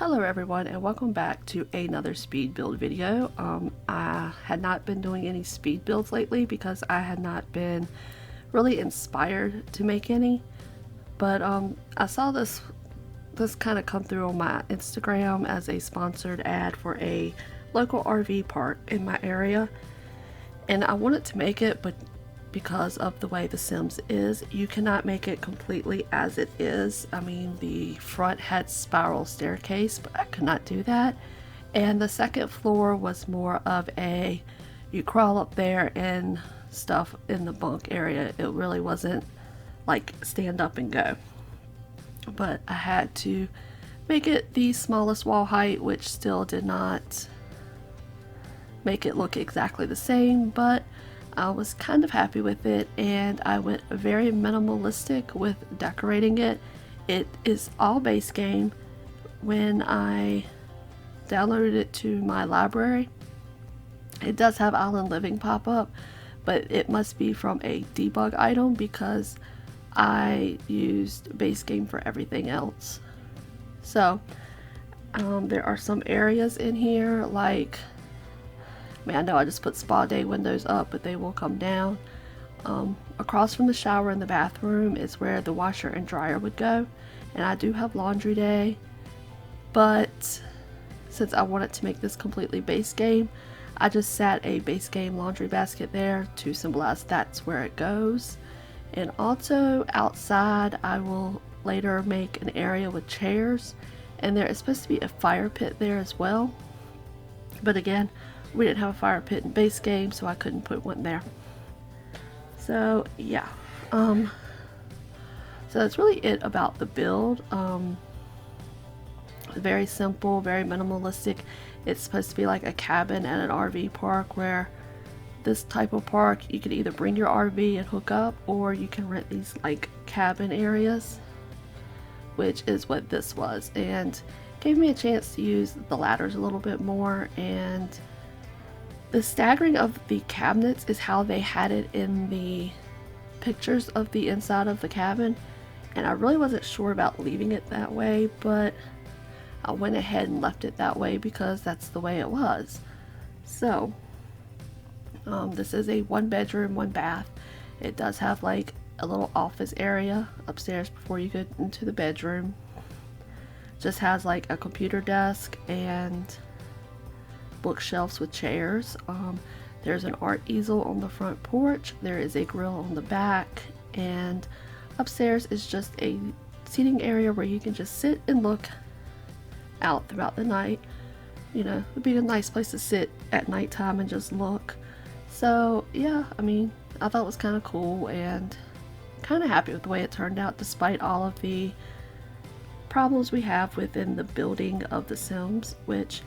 Hello everyone, and welcome back to another speed build video. I had not been doing any speed builds lately because I had not been really inspired to make any, but I saw this kind of come through on my Instagram as a sponsored ad for a local RV park in my area, and I wanted to make it, but because of the way The Sims is, you cannot make it completely as it is. I mean, the front had spiral staircase, but I could not do that. And the second floor was more of a, you crawl up there and stuff in the bunk area. It really wasn't like stand up and go. But I had to make it the smallest wall height, which still did not make it look exactly the same, but I was kind of happy with it, and I went very minimalistic with decorating it. It is all base game. When I downloaded it to my library, it does have Island Living pop up, but it must be from a debug item because I used base game for everything else. So there are some areas in here like, I know I just put spa day windows up, but they will come down. Across from the shower in the bathroom is where the washer and dryer would go, and I do have laundry day, but since I wanted to make this completely base game, I just sat a base game laundry basket there to symbolize that's where it goes. And also outside I will later make an area with chairs, and there is supposed to be a fire pit there as well, but again, we didn't have a fire pit in base game, so I couldn't put one there. So yeah, so that's really it about the build. Very simple, very minimalistic. It's supposed to be like a cabin at an RV park, where this type of park you could either bring your RV and hook up, or you can rent these like cabin areas, which is what this was, and gave me a chance to use the ladders a little bit more. And the staggering of the cabinets is how they had it in the pictures of the inside of the cabin, and I really wasn't sure about leaving it that way, but I went ahead and left it that way because that's the way it was. So this is a 1 bedroom, 1 bath. It does have like a little office area upstairs before you get into the bedroom. Just has like a computer desk and bookshelves with chairs. There's an art easel on the front porch. There is a grill on the back, and upstairs is just a seating area where you can just sit and look out throughout the night. You know, it'd be a nice place to sit at nighttime and just look. So yeah, I mean, I thought it was kind of cool, and kind of happy with the way it turned out despite all of the problems we have within the building of The Sims, which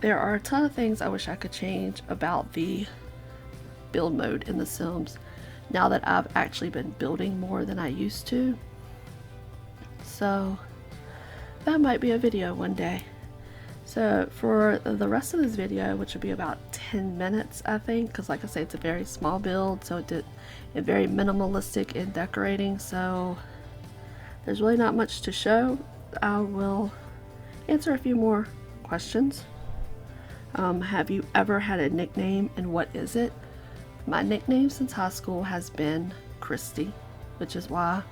there are a ton of things I wish I could change about the build mode in The Sims now that I've actually been building more than I used to. So that might be a video one day. So for the rest of this video, which will be about 10 minutes I think, because like I say, it's a very small build, so it's very minimalistic in decorating, so there's really not much to show. I will answer a few more questions. Have you ever had a nickname, and what is it? My nickname since high school has been Christy, which is why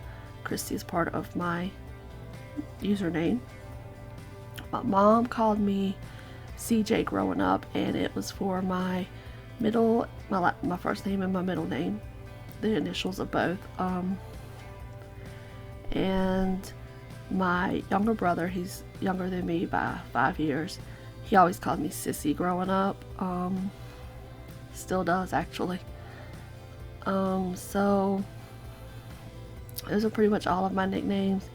Christy is part of my username. My mom called me CJ growing up, and it was for my first name and my middle name, the initials of both. And my younger brother, he's younger than me by 5 years, he always called me Sissy growing up. Still does actually. So those are pretty much all of my nicknames.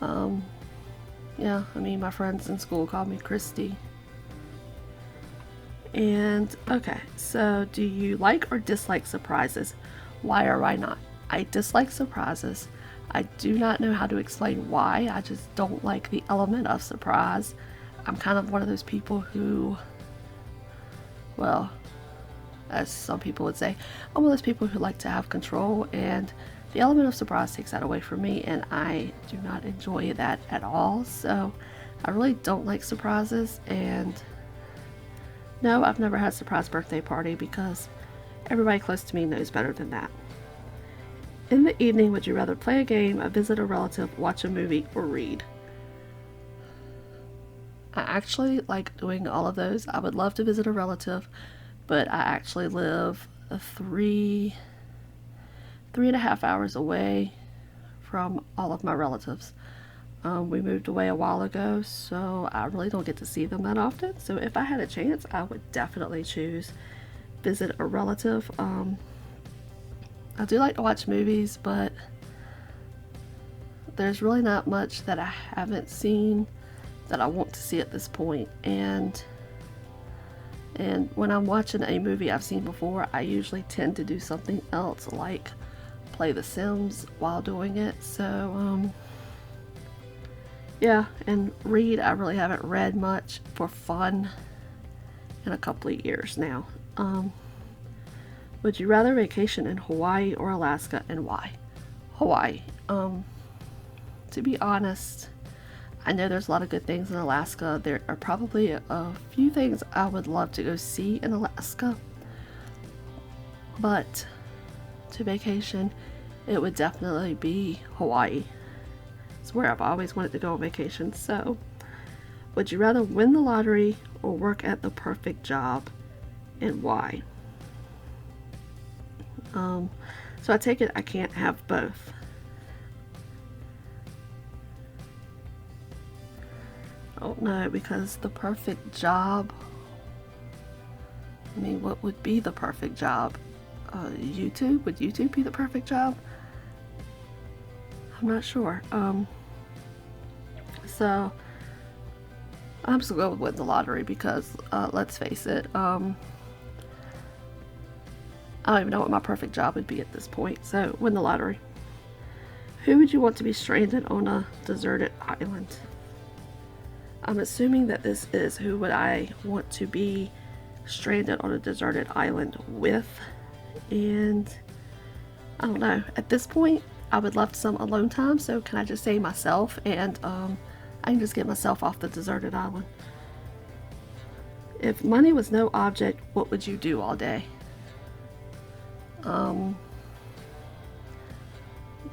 Yeah, I mean, my friends in school called me Christy. And okay, so do you like or dislike surprises? Why or why not? I dislike surprises. I do not know how to explain why. I just don't like the element of surprise. I'm kind of one of those people who, well, as some people would say, I'm one of those people who like to have control, and the element of surprise takes that away from me, and I do not enjoy that at all. So I really don't like surprises, and no, I've never had a surprise birthday party because everybody close to me knows better than that. In the evening, would you rather play a game, visit a relative, watch a movie, or read? I actually like doing all of those. I would love to visit a relative, but I actually live 3.5 hours away from all of my relatives. We moved away a while ago, so I really don't get to see them that often. So if I had a chance, I would definitely choose visit a relative. I do like to watch movies, but there's really not much that I haven't seen that I want to see at this point. And when I'm watching a movie I've seen before, I usually tend to do something else, like play The Sims while doing it. So yeah, and read, I really haven't read much for fun in a couple of years now. Would you rather vacation in Hawaii or Alaska, and why? Hawaii. To be honest, I know there's a lot of good things in Alaska. There are probably a few things I would love to go see in Alaska, but to vacation, it would definitely be Hawaii. It's where I've always wanted to go on vacation. So, would you rather win the lottery or work at the perfect job, and why? So I take it I can't have both. Oh no, because the perfect job, I mean, what would be the perfect job? YouTube? Would YouTube be the perfect job? I'm not sure. So I'm just gonna go with the lottery because let's face it, I don't even know what my perfect job would be at this point. So win the lottery. Who would you want to be stranded on a deserted island? I'm assuming that this is who would I want to be stranded on a deserted island with. And I don't know, at this point I would love some alone time, so can I just say myself, and I can just get myself off the deserted island. If money was no object, what would you do all day?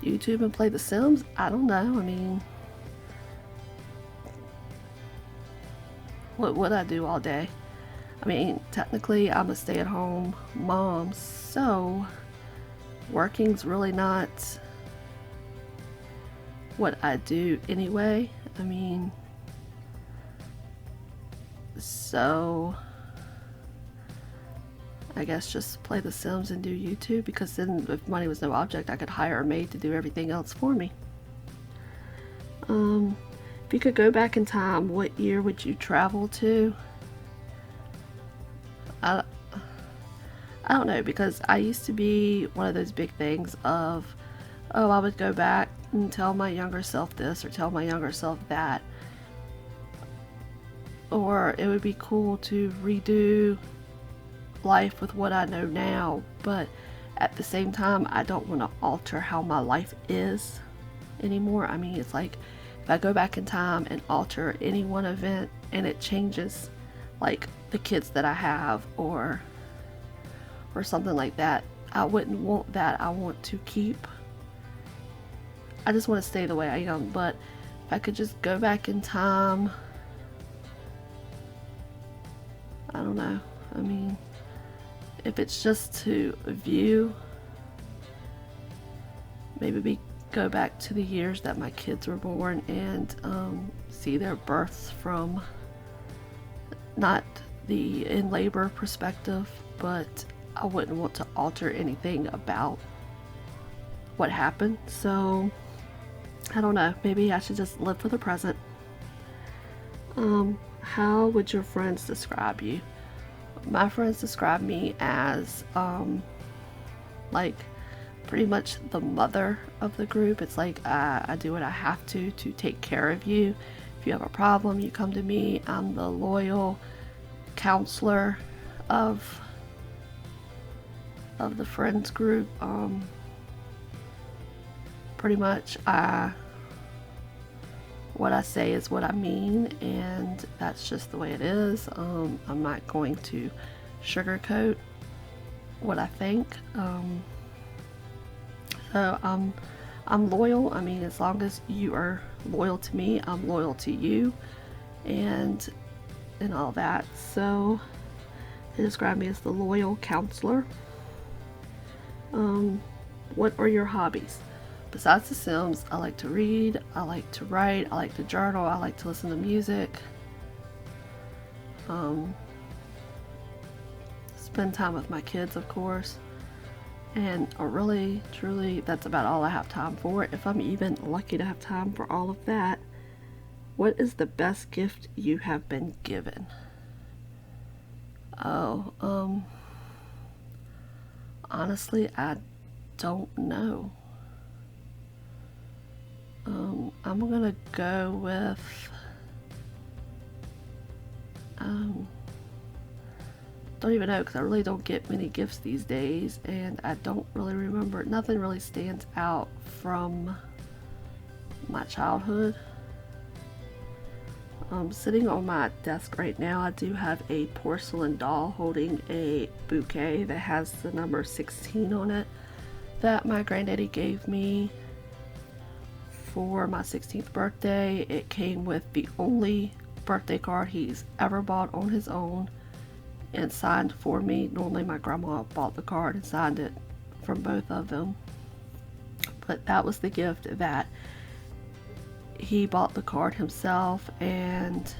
YouTube and play The Sims? I don't know. I mean, what would I do all day? I mean, technically I'm a stay-at-home mom, so working's really not what I do anyway. I mean, so I guess just play The Sims and do YouTube, because then if money was no object, I could hire a maid to do everything else for me. If you could go back in time, what year would you travel to? I don't know, because I used to be one of those big things of, oh, I would go back and tell my younger self this or tell my younger self that. Or it would be cool to redo life with what I know now, but at the same time I don't want to alter how my life is anymore. I mean, it's like if I go back in time and alter any one event and it changes like the kids that I have or something like that, I wouldn't want that. I want to keep, I just want to stay the way I am. But if I could just go back in time, I don't know. I mean, if it's just to view, maybe go back to the years that my kids were born and see their births from not the in labor perspective, but I wouldn't want to alter anything about what happened. So I don't know, maybe I should just live for the present. How would your friends describe you? My friends describe me as like pretty much the mother of the group. It's like I do what I have to take care of you. If you have a problem, you come to me. I'm the loyal counselor of the friends group. Pretty much I what I say is what I mean, and that's just the way it is. I'm not going to sugarcoat what I think. So I'm loyal. I mean, as long as you are loyal to me, I'm loyal to you, and all that. So they describe me as the loyal counselor. What are your hobbies? Besides The Sims, I like to read, I like to write, I like to journal, I like to listen to music. Spend time with my kids, of course. And really, truly, that's about all I have time for, if I'm even lucky to have time for all of that. What is the best gift you have been given? Oh, honestly, I don't know. I'm gonna go with, don't even know, because I really don't get many gifts these days, and I don't really remember. Nothing really stands out from my childhood. Sitting on my desk right now, I do have a porcelain doll holding a bouquet that has the number 16 on it that my granddaddy gave me for my 16th birthday. It came with the only birthday card he's ever bought on his own and signed for me. Normally my grandma bought the card and signed it from both of them, but that was the gift that he bought the card himself and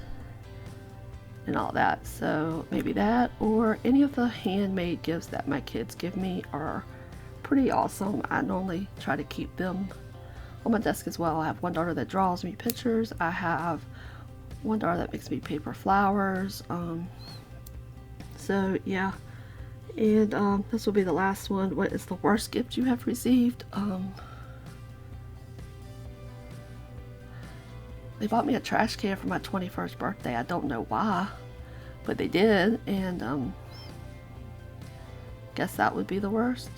all that. So maybe that, or any of the handmade gifts that my kids give me are pretty awesome. I normally try to keep them on my desk as well. I have one daughter that draws me pictures. I have one daughter that makes me paper flowers. So yeah, and this will be the last one. What is the worst gift you have received? They bought me a trash can for my 21st birthday. I don't know why, but they did, and guess that would be the worst.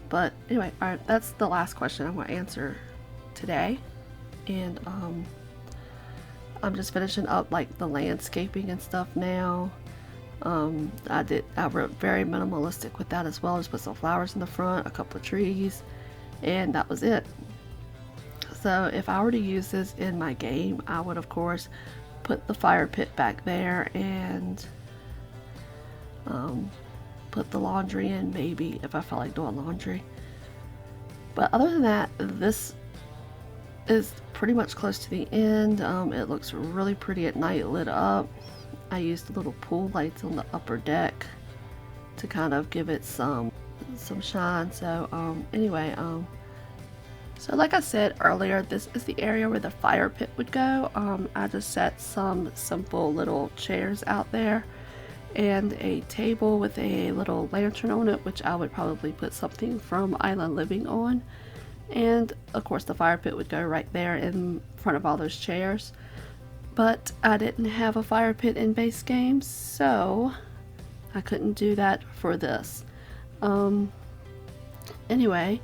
But anyway, alright, that's the last question I'm going to answer today. And I'm just finishing up like the landscaping and stuff now. I wrote very minimalistic with that as well. Just put some flowers in the front, a couple of trees, and that was it. So if I were to use this in my game, I would of course put the fire pit back there and put the laundry in, maybe, if I felt like doing laundry. But other than that, this is pretty much close to the end. It looks really pretty at night, lit up. I used little pool lights on the upper deck to kind of give it some shine. So anyway, so like I said earlier, this is the area where the fire pit would go. I just set some simple little chairs out there and a table with a little lantern on it, which I would probably put something from Island Living on. And of course the fire pit would go right there in front of all those chairs. But I didn't have a fire pit in base game, so I couldn't do that for this. Anyway,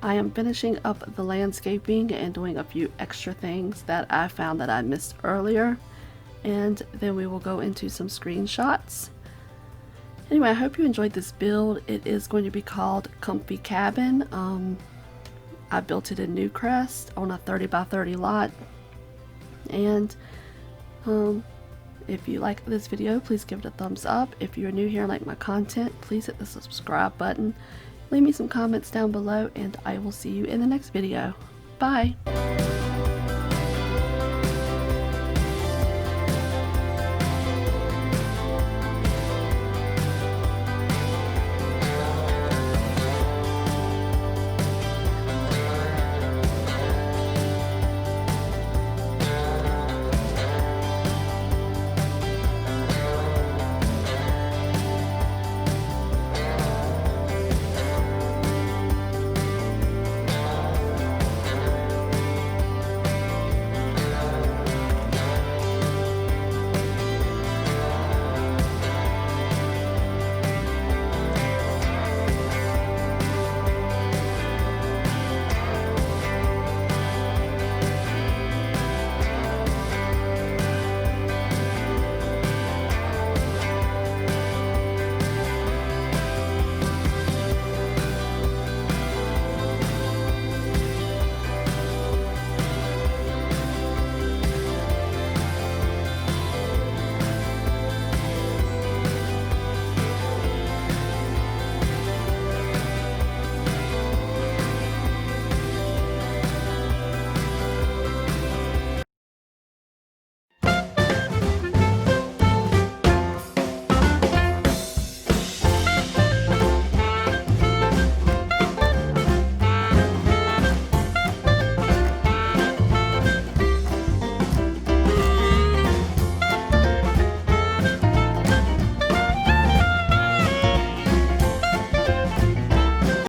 I am finishing up the landscaping and doing a few extra things that I found that I missed earlier, and then we will go into some screenshots. Anyway, I hope you enjoyed this build. It is going to be called Comfy Cabin. I built it in Newcrest on a 30 by 30 lot, and if you like this video, please give it a thumbs up. If you're new here and like my content, please hit the subscribe button. Leave me some comments down below, and I will see you in the next video. Bye!